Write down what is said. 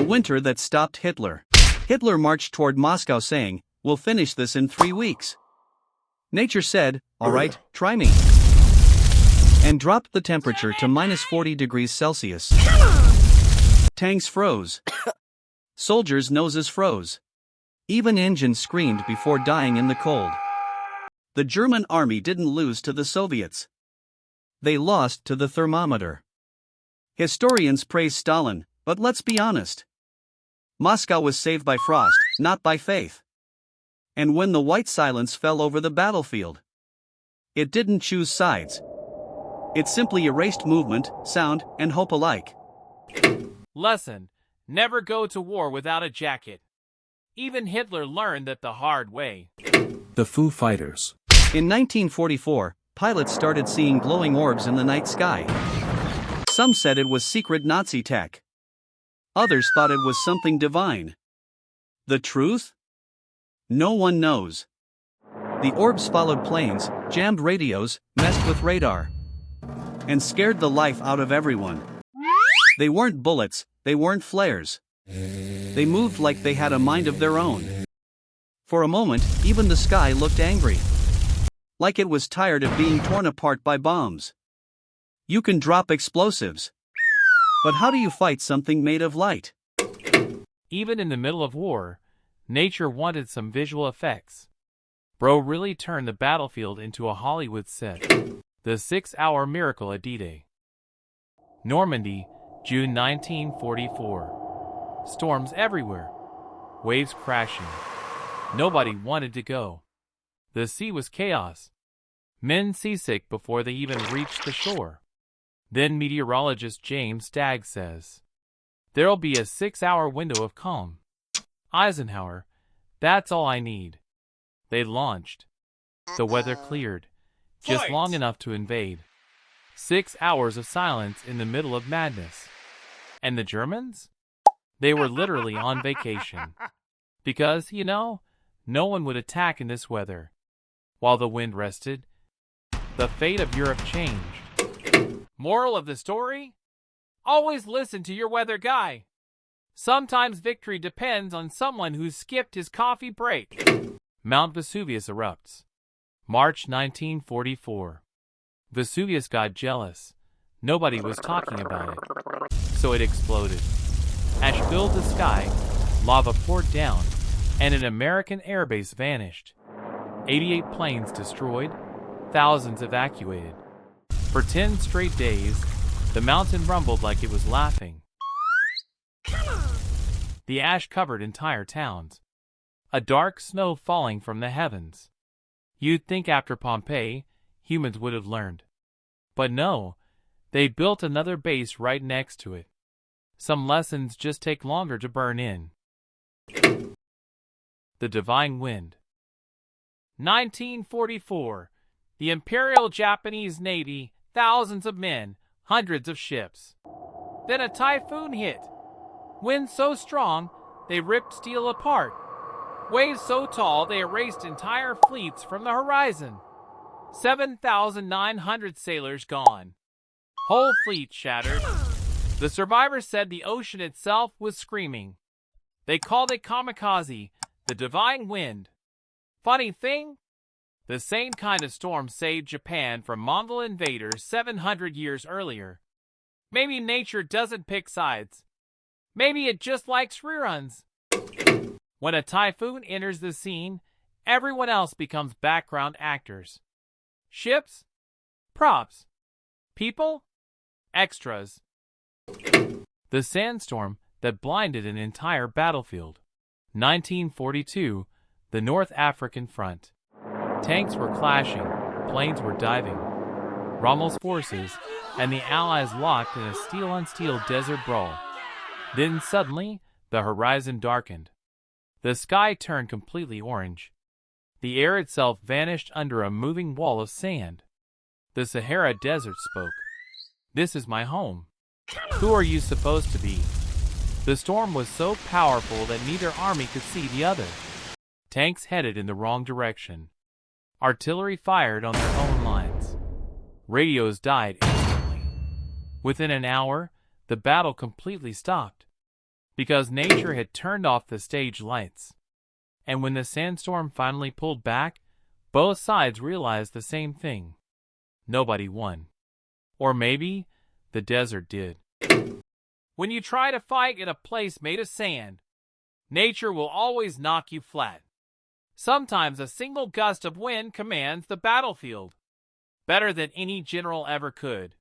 winter that stopped Hitler. Hitler marched toward Moscow saying, "We'll finish this in 3 weeks." Nature said, "All right, try me," and dropped the temperature to minus 40 degrees Celsius. Tanks froze. Soldiers' noses froze. Even engines screamed before dying in the cold. The German army didn't lose to the Soviets. They lost to the thermometer. Historians praise Stalin, but let's be honest. Moscow was saved by frost, not by faith. And when the white silence fell over the battlefield, it didn't choose sides. It simply erased movement, sound, and hope alike. Lesson: never go to war without a jacket. Even Hitler learned that the hard way. The Foo Fighters. In 1944, pilots started seeing glowing orbs in the night sky. Some said it was secret Nazi tech. Others thought it was something divine. The truth? No one knows. The orbs followed planes, jammed radios, messed with radar, and scared the life out of everyone. They weren't bullets, they weren't flares. They moved like they had a mind of their own. For a moment, even the sky looked angry. Like it was tired of being torn apart by bombs. You can drop explosives. But how do you fight something made of light? Even in the middle of war, nature wanted some visual effects. Bro really turned the battlefield into a Hollywood set. The 6-hour miracle at D-Day. Normandy, June 1944. Storms everywhere. Waves crashing. Nobody wanted to go. The sea was chaos. Men seasick before they even reached the shore. Then meteorologist James Stagg says, "There'll be a 6-hour window of calm." Eisenhower, "That's all I need." They launched. The weather cleared, just long enough to invade. 6 hours of silence in the middle of madness. And the Germans? They were literally on vacation. Because, no one would attack in this weather. While the wind rested, the fate of Europe changed. Moral of the story? Always listen to your weather guy. Sometimes victory depends on someone who skipped his coffee break. Mount Vesuvius erupts. March 1944. Vesuvius got jealous. Nobody was talking about it. So it exploded. Ash filled the sky, lava poured down, and an American airbase vanished. 88 planes destroyed, thousands evacuated. For 10 straight days, the mountain rumbled like it was laughing. The ash covered entire towns. A dark snow falling from the heavens. You'd think after Pompeii, humans would have learned. But no, they built another base right next to it. Some lessons just take longer to burn in. The Divine Wind. 1944. The Imperial Japanese Navy, thousands of men, hundreds of ships. Then a typhoon hit. Wind so strong, they ripped steel apart. Waves so tall, they erased entire fleets from the horizon. 7,900 sailors gone. Whole fleet shattered. The survivors said the ocean itself was screaming. They called it kamikaze, the divine wind. Funny thing? The same kind of storm saved Japan from Mongol invaders 700 years earlier. Maybe nature doesn't pick sides. Maybe it just likes reruns. When a typhoon enters the scene, everyone else becomes background actors. Ships? Props. People? Extras. The sandstorm that blinded an entire battlefield. 1942, the North African front. Tanks were clashing, planes were diving. Rommel's forces and the Allies locked in a steel-on-steel desert brawl. Then suddenly, the horizon darkened. The sky turned completely orange. The air itself vanished under a moving wall of sand. The Sahara Desert spoke. "This is my home. Who are you supposed to be?" The storm was so powerful that neither army could see the other. Tanks headed in the wrong direction. Artillery fired on their own lines. Radios died instantly. Within an hour, the battle completely stopped. because nature had turned off the stage lights. And when the sandstorm finally pulled back, both sides realized the same thing. Nobody won. Or maybe the desert did. When you try to fight in a place made of sand, nature will always knock you flat. Sometimes a single gust of wind commands the battlefield, better than any general ever could.